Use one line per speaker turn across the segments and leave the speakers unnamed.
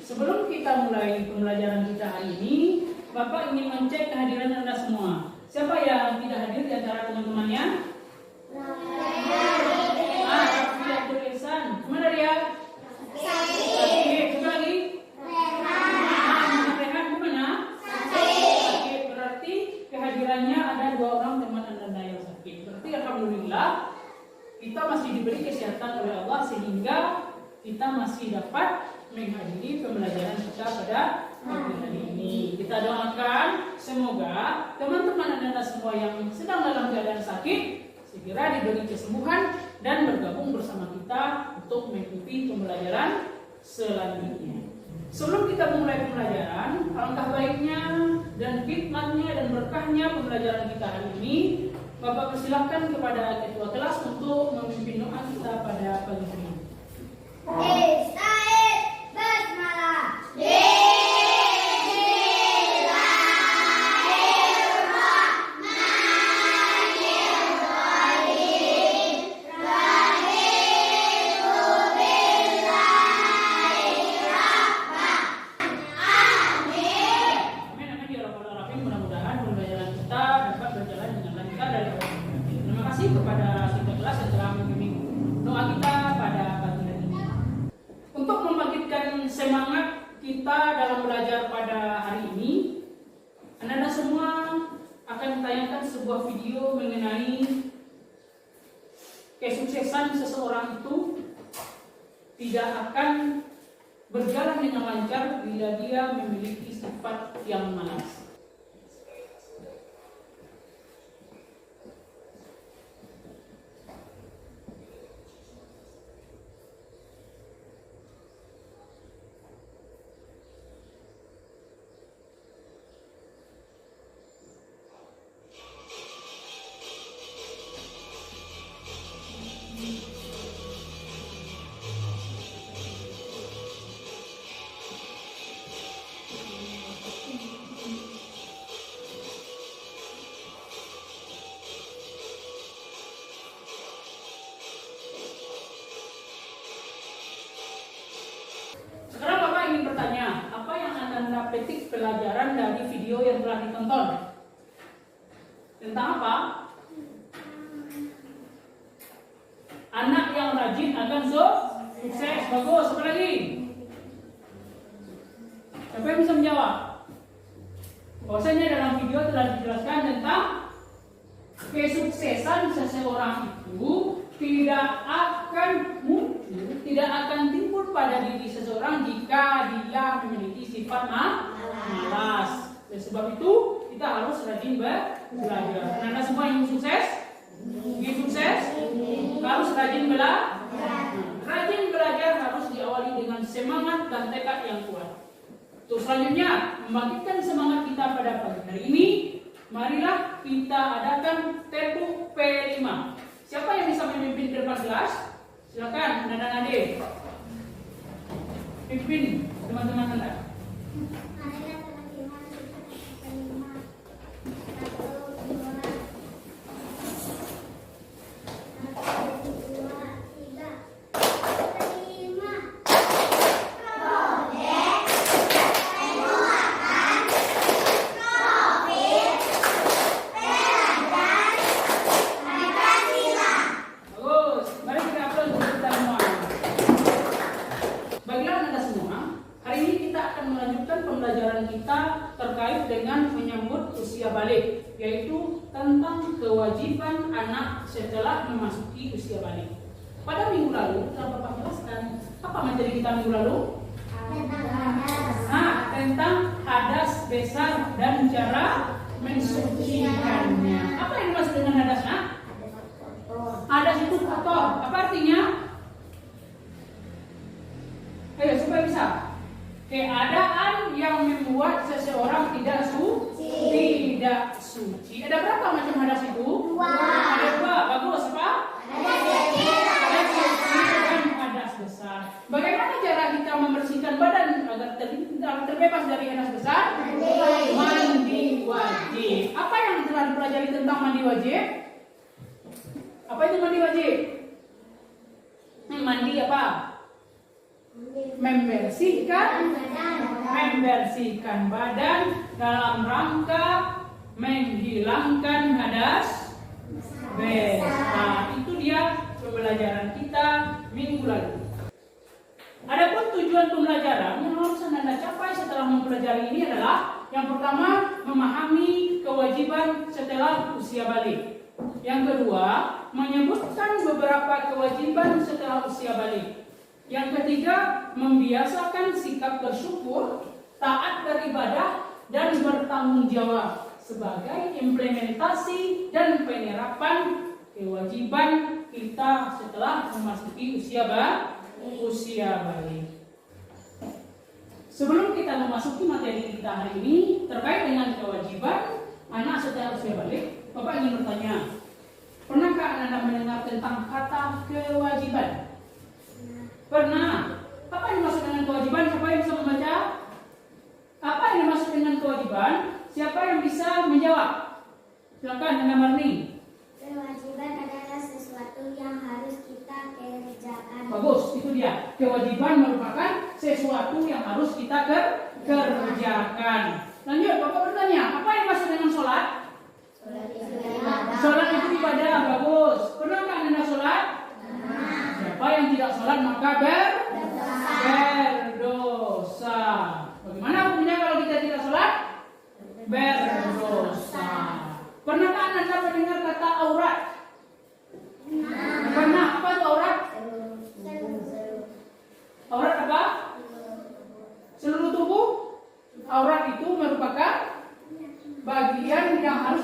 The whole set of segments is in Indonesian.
Sebelum kita mulai pembelajaran kita hari ini, Bapak ingin mengecek kehadiran Anda semua. Siapa yang tidak hadir di antara teman-temannya? Rafiatul Ihsan. Kemana dia? Sakit. Coba lagi. Rehan kemana? Sakit. Berarti kehadirannya ada 2 orang teman Anda yang sakit. Berarti alhamdulillah kita masih diberi kesehatan oleh Allah sehingga kita masih dapat menghadiri pembelajaran kita pada pagi hari ini. Kita doakan semoga teman-teman Anda semua yang sedang dalam keadaan sakit segera diberi kesembuhan dan bergabung bersama kita untuk mengikuti pembelajaran selanjutnya. Sebelum kita memulai pembelajaran, alangkah baiknya dan hikmatnya dan berkahnya pembelajaran kita hari ini, Bapak persilahkan kepada ketua kelas untuk memimpin doa kita pada pagi hari ini. Kepada ketua kelas yang telah membimbing doa kita pada pagi hari ini. Untuk membangkitkan semangat kita dalam belajar pada hari ini, Anda semua akan tayangkan sebuah video mengenai kesuksesan seseorang itu tidak akan berjalan dengan lancar bila dia memiliki sifat yang malas. Bertanya, apa yang Anda petik pelajaran dari video yang telah ditonton? Tentang apa? Anak yang rajin akan sukses. Bagus. Apa lagi? Siapa yang bisa menjawab? Bahwasanya dalam video telah dijelaskan tentang kesuksesan seseorang itu tidak akan muncul, tidak akan timbul pada diri seseorang jika dia memiliki sifat malas. Dan sebab itu kita harus rajin belajar. Anda semua yang sukses, harus rajin belajar. Rajin belajar harus diawali dengan semangat dan tekad yang kuat. Untuk selanjutnya, membangkitkan semangat kita pada pagi hari ini, marilah kita adakan tepuk P5. Siapa yang bisa memimpin ke depan kelas? Silakan, Nanda Nade. Pimpin teman-teman Anda. Pembelajaran kita terkait dengan menyambut usia balik, yaitu tentang kewajiban anak setelah memasuki usia balik. Pada minggu lalu telah Bapak jelaskan apa materi kita minggu lalu? Tentang hadas besar dan cara mensucikannya. Apa yang dimaksud dengan hadas? Hadas itu kotor. Apa artinya? Ayo supaya bisa. Keadaan yang membuat seseorang tidak suci. Ada berapa macam hadas itu? Ada 2. Bagus, apa? Hadas kecil dan hadas besar. Bagaimana cara kita membersihkan badan agar terbebas dari hadas besar? Mandi wajib. Apa yang telah dipelajari tentang mandi wajib? Apa itu mandi wajib? Mandi apa? membersihkan badan dalam rangka menghilangkan hadas besar. Itu dia pembelajaran kita minggu lalu. Adapun tujuan pembelajaran yang harus Anda capai setelah mempelajari ini adalah yang pertama, memahami kewajiban setelah usia balik. Yang kedua, menyebutkan beberapa kewajiban setelah usia balik. Yang ketiga, membiasakan sikap bersyukur, taat beribadah, dan bertanggung jawab sebagai implementasi dan penerapan kewajiban kita setelah memasuki usia balik. Sebelum kita memasuki materi kita hari ini terkait dengan kewajiban anak setelah usia balik, Bapak ingin bertanya, pernahkah Anda mendengar tentang kata kewajiban? Pernah. Apa yang dimaksud dengan kewajiban? Siapa yang bisa membaca? Apa yang dimaksud dengan kewajiban? Siapa yang bisa menjawab? Silakan Anda Marni.
Kewajiban adalah sesuatu yang harus kita kerjakan.
Bagus, itu dia. Kewajiban merupakan sesuatu yang harus kita kerjakan. Lanjut, Bapak bertanya, apa yang dimaksud dengan sholat? Sholat itu ibadah, bagus. Pernahkah Anda sholat? Siapa yang tidak sholat maka berdosa. Bagaimana hukumnya kalau kita tidak sholat? Berdosa. Pernahkah Anda mendengar kata aurat? Pernah. Apa itu aurat? Aurat apa? Seluruh tubuh. Aurat itu merupakan bagian yang harus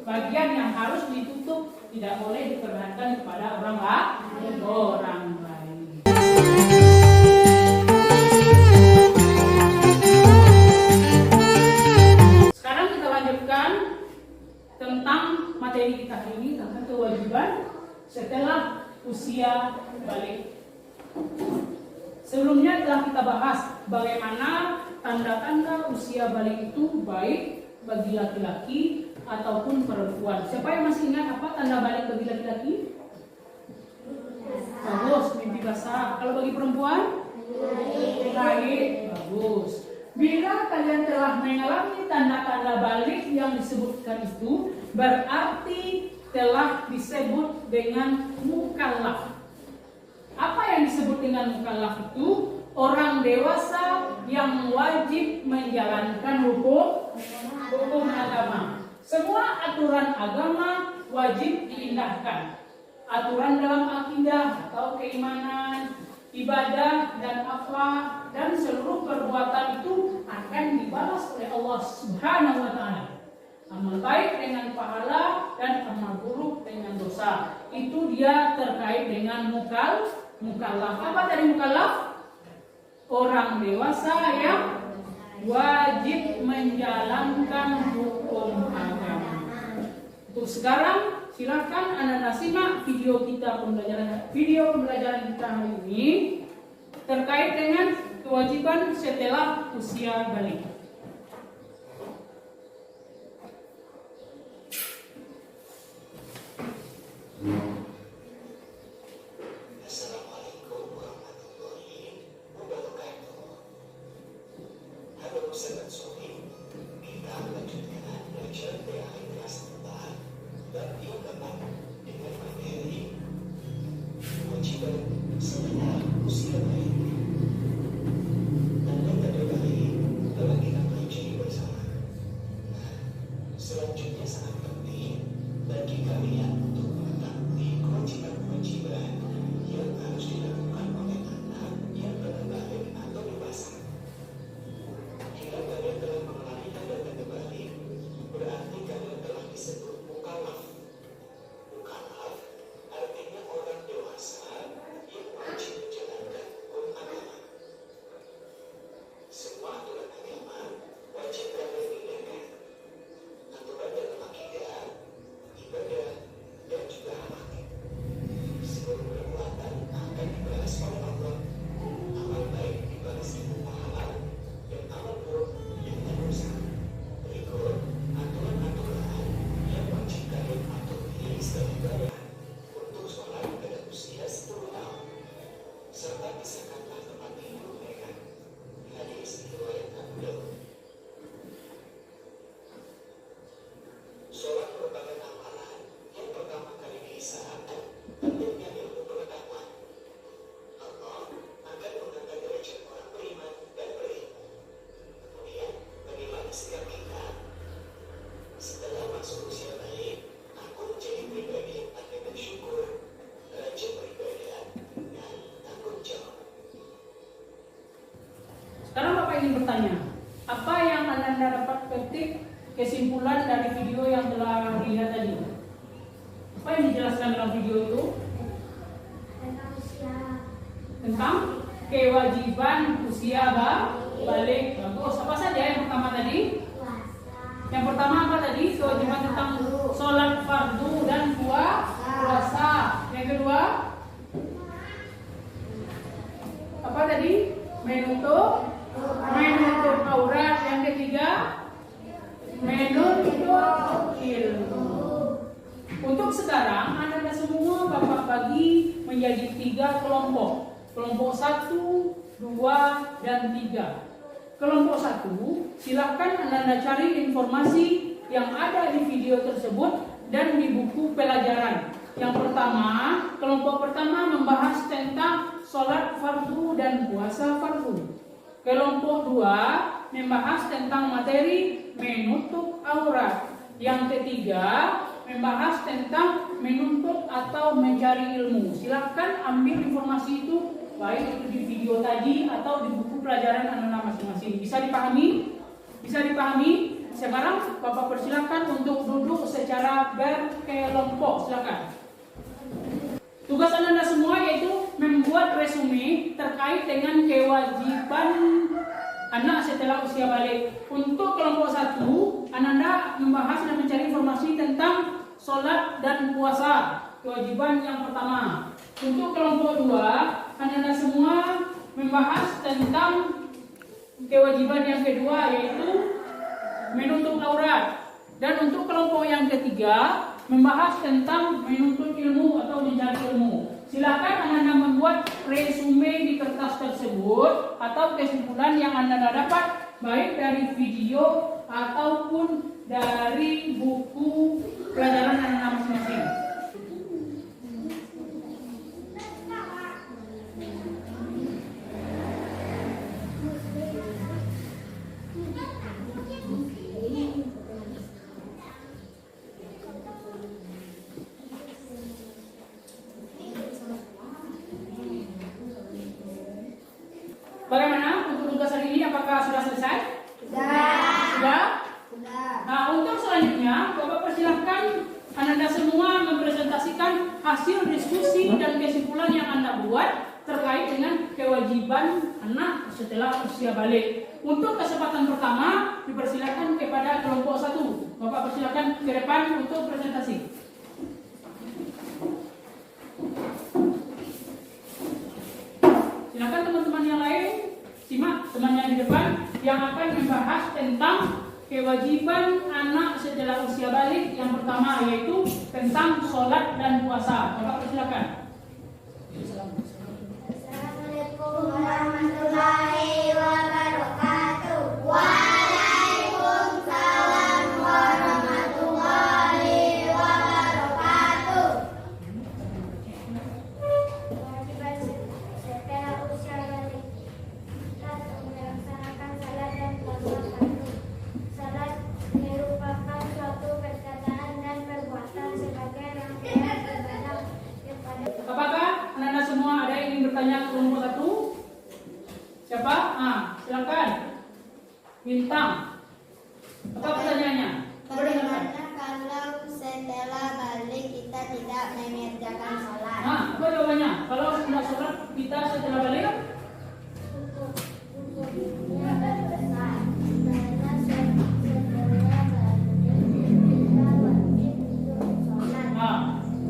bagian yang harus ditutup, tidak boleh diperlihatkan kepada orang lain. Sekarang kita lanjutkan tentang materi kita hari ini tentang kewajiban setelah usia balik. Sebelumnya telah kita bahas bagaimana tanda-tanda usia balik itu baik bagi laki-laki ataupun perempuan. Siapa yang masih ingat apa tanda balik bagi laki-laki? Bagus, mimpi basah. Kalau bagi perempuan? Haid. Bagus. Bila kalian telah mengalami tanda-tanda balik yang disebutkan itu, berarti telah disebut dengan mukallaf. Apa yang disebut dengan mukallaf itu? Orang dewasa yang wajib menjalankan hukum agama. Semua aturan agama wajib diindahkan. Aturan dalam akidah atau keimanan, ibadah dan akhlak dan seluruh perbuatan itu akan dibalas oleh Allah Subhanahu wa taala. Amal baik dengan pahala dan amal buruk dengan dosa. Itu dia terkait dengan mukallaf. Apa tadi mukallaf? Orang dewasa yang wajib menjalankan hukum agama. Untuk sekarang silakan Anda simak video pembelajaran kita hari ini terkait dengan kewajiban setelah usia balik. Sekarang Bapak ingin bertanya, apa yang Anda dapat petik kesimpulan dari video yang telah dilihat tadi? Apa yang dijelaskan dalam video itu? Tentang kewajiban usia balik. Bagus. Apa saja yang pertama tadi? Yang pertama apa tadi? Kewajiban tentang sholat fardu dan puasa. Yang kedua? Apa tadi? Menutup aurat. Yang ketiga? Menuntut ilmu. Untuk sekarang Anda semua Bapak bagi menjadi 3 kelompok. Kelompok 1, 2, dan 3. Kelompok 1, silakan Anda cari informasi yang ada di video tersebut dan di buku pelajaran. Yang pertama, kelompok pertama membahas tentang sholat fardu dan puasa fardu. Kelompok 2 membahas tentang materi menutup aurat. Yang ketiga membahas tentang menuntut atau mencari ilmu. Silakan ambil informasi itu baik itu di video tadi atau di buku pelajaran Anda masing-masing. Bisa dipahami? Bisa dipahami? Sekarang Bapak persilakan untuk duduk secara berkelompok. Silakan. Tugas Anda semua yaitu membuat resume terkait dengan kewajiban anak setelah usia balik. Untuk kelompok 1, Anda membahas dan mencari informasi tentang sholat dan puasa, kewajiban yang pertama. Untuk kelompok 2, Anda semua membahas tentang kewajiban yang kedua, yaitu menutup aurat. Dan untuk kelompok yang ketiga, membahas tentang menuntut ilmu atau mencari ilmu. Silakan Anda membuat resume di kertas tersebut atau kesimpulan yang Anda dapat baik dari video ataupun dari buku pelajaran Anda masing-masing. Bagaimana untuk tugas hari ini? Apakah sudah selesai? Sudah? Nah, untuk selanjutnya, Bapak persilahkan Anda semua mempresentasikan hasil diskusi dan kesimpulan yang Anda buat terkait dengan kewajiban anak setelah usia balik. Untuk kesempatan pertama, dipersilakan kepada kelompok 1. Bapak persilakan ke depan untuk presentasi. Silakan teman-teman yang lain simak temannya di depan yang akan membahas tentang kewajiban anak setelah usia balik. Yang pertama yaitu tentang sholat dan puasa. Bapak persilakan.
Assalamualaikum warahmatullahi wabarakatuh. Waalaikumsalam warahmatullahi wabarakatuh. Kewajiban setelah usia balik kita melaksanakan salat dan puasa fardu. Salat merupakan suatu perkataan dan perbuatan sebagai rangkaian ibadah kepada.
Apakah Anda semua ada yang ingin bertanya ke kelompok 1? Siapa? Silakan. Bintang. Apa pertanyaannya?
Bagaimana kalau setelah balik kita tidak mengerjakan sholat?
Apa jawabannya? Kalau sudah sholat kita setelah balik?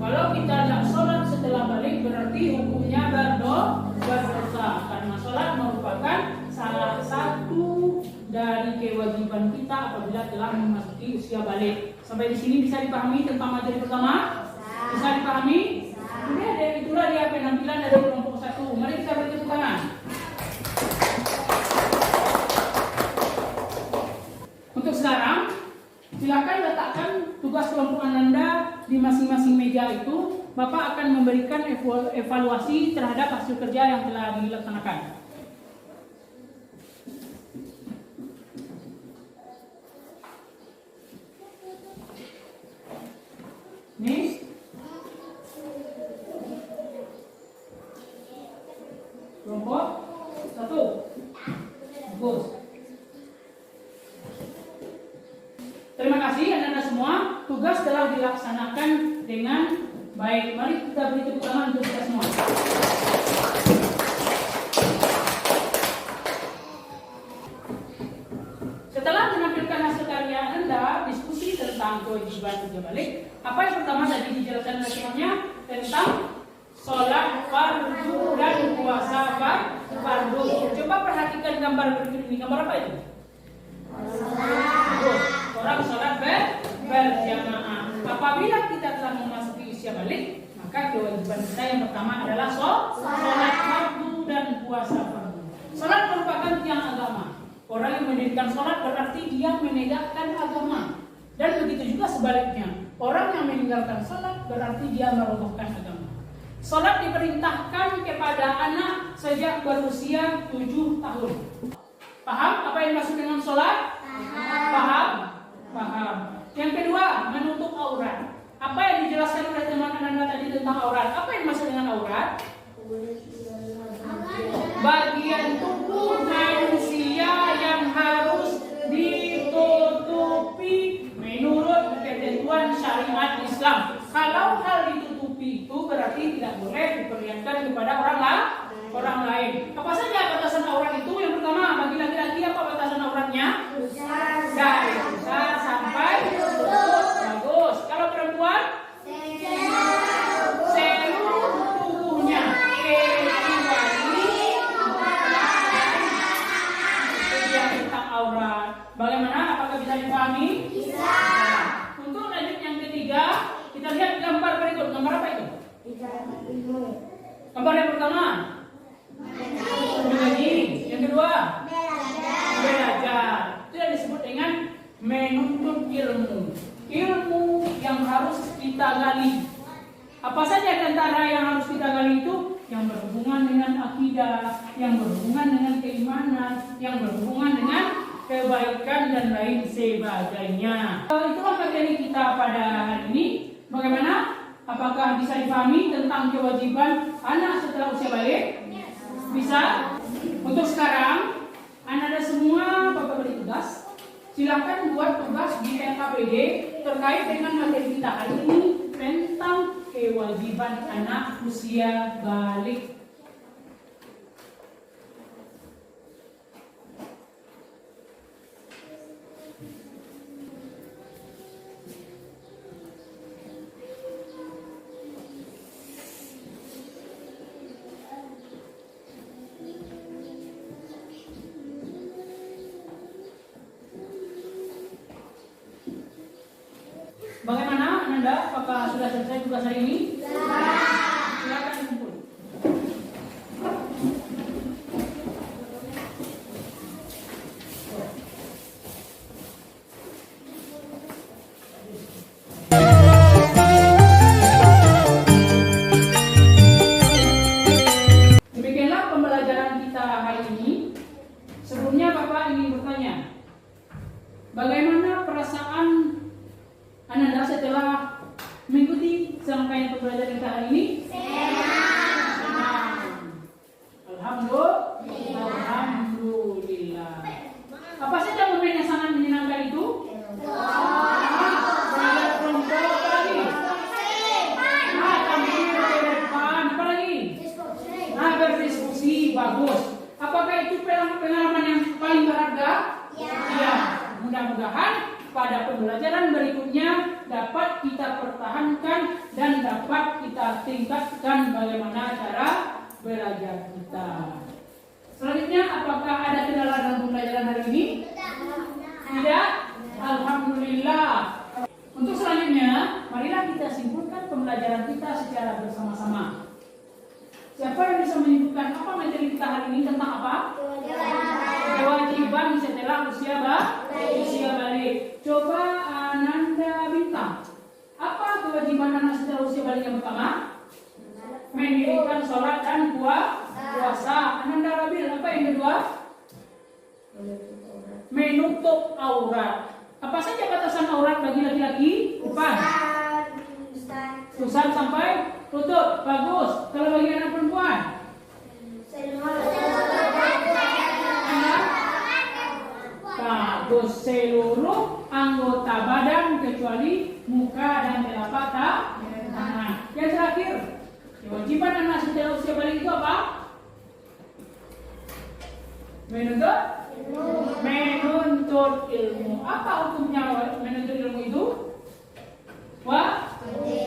Kalau kita tidak sholat setelah balik berarti hukumnya berdosa karena sholat merupakan salah satu dari kewajiban kita apabila telah memasuki usia balik. Sampai di sini bisa dipahami tentang materi pertama? Bisa dipahami? Itulah dia penampilan dari kelompok 1. Mari kita beri tepuk tangan. Untuk sekarang, silakan letakkan tugas kelompok Anda di masing-masing meja itu. Bapak akan memberikan evaluasi terhadap hasil kerja yang telah dilaksanakan. Ini kelompok 1. Bagus. Terima kasih anak-anak semua. Tugas telah dilaksanakan dengan baik. Mari kita beri tepuk tangan untuk kita semua. Setelah menampilkan hasil karya Anda, diskusi tentang kewajiban kerja balik. Apa yang pertama tadi dijelaskan oleh temannya tentang sholat fardu dan puasa fardu. Coba perhatikan gambar berikut ini. Gambar apa itu? Orang sholat berjamaah. Apabila kita telah memasuki usia balik, maka kewajiban kita yang pertama adalah sholat fardu dan puasa fardu. Sholat merupakan tiang agama. Orang yang mendirikan sholat berarti dia menegakkan agama. Dan begitu juga sebaliknya. Orang yang meninggalkan sholat berarti dia merobohkan agama. Sholat diperintahkan kepada anak sejak berusia 7 tahun. Paham apa yang dimaksud dengan sholat? Paham? Paham. Yang kedua, menutup aurat. Apa yang dijelaskan oleh teman-teman Anda tadi tentang aurat? Apa yang dimaksud dengan aurat? Bagian tubuh manusia yang harus ditutupi menurut ketentuan syariat Islam. Kalau hal ditutupi itu berarti tidak boleh diperlihatkan kepada orang lain. Apa saja batasan aurat itu? Yang pertama, bagi laki-laki apa batasan auratnya? Dari pusar sampai lutut. Bagus. Kalau perempuan? Seluruh tubuhnya kecuali yang tentang aurat. Bagaimana? Apakah bisa dipahami? Bisa. Untuk lanjut yang ketiga, kita lihat gambar berikut. Gambar apa itu? Gambar yang pertama mengaji. Yang kedua belajar. Itu yang disebut dengan menuntut ilmu. Ilmu yang harus kita gali. Apa saja antara yang harus kita gali itu? Yang berhubungan dengan akidah, yang berhubungan dengan keimanan, yang berhubungan dengan kebaikan dan lain sebagainya. Itulah materi kita pada hari ini. Bagaimana? Apakah bisa dipahami tentang kewajiban anak setelah usia balik? Bisa? Untuk sekarang, anak-anak semua Bapak beri tugas. Silakan buat tugas di LKPD terkait dengan materi kita hari ini tentang kewajiban anak usia balik. Bagaimana Anda? Apakah sudah selesai tugas hari ini? Silakan kumpul. Demikianlah pembelajaran kita hari ini. Sebelumnya Bapak ingin bertanya, bagaimana perasaan Anda setelah mengikuti serangkaian pembelajaran kita hari ini? Senang. Alhamdulillah. Apa saja momen yang sangat menyenangkan itu? Belajar kelompok, apa lagi? Tampil ke depan, apa lagi? Berdiskusi, bagus. Apakah itu pengalaman yang paling berharga? Ya. Mudah-mudahan pada pembelajaran berikutnya dapat kita pertahankan dan dapat kita tingkatkan bagaimana cara belajar kita. Selanjutnya, apakah ada kendala dalam pembelajaran hari ini? Tidak? Alhamdulillah. Untuk selanjutnya, marilah kita simpulkan pembelajaran kita secara bersama-sama. Siapa yang bisa menyebutkan apa materi kita hari ini tentang apa? Kewajiban setelah usia balik. Coba Ananda bintang. Apa kewajiban anak setelah usia balik yang pertama? Mendirikan sholat dan puasa. Ananda Rabil, apa yang kedua? Menutup aurat. Apa saja batasan aurat bagi laki-laki? 4. Pusat sampai lutut. Bagus. Kalau bagi anak perempuan? harus seluruh anggota badan kecuali muka dan telapak tangan. Yang terakhir, kewajiban anak setelah usia balik itu apa? Menuntut ilmu. Apa hukumnya menuntut ilmu itu? Wajib.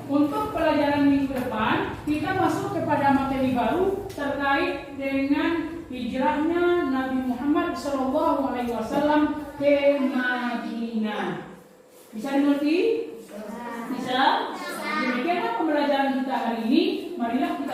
Untuk pelajaran minggu depan, kita masuk kepada materi baru terkait dengan hijrahnya Nabi Muhammad SAW ke Madinah. Bisa dimengerti? Bisa? Demikianlah pembelajaran kita hari ini. Marilah kita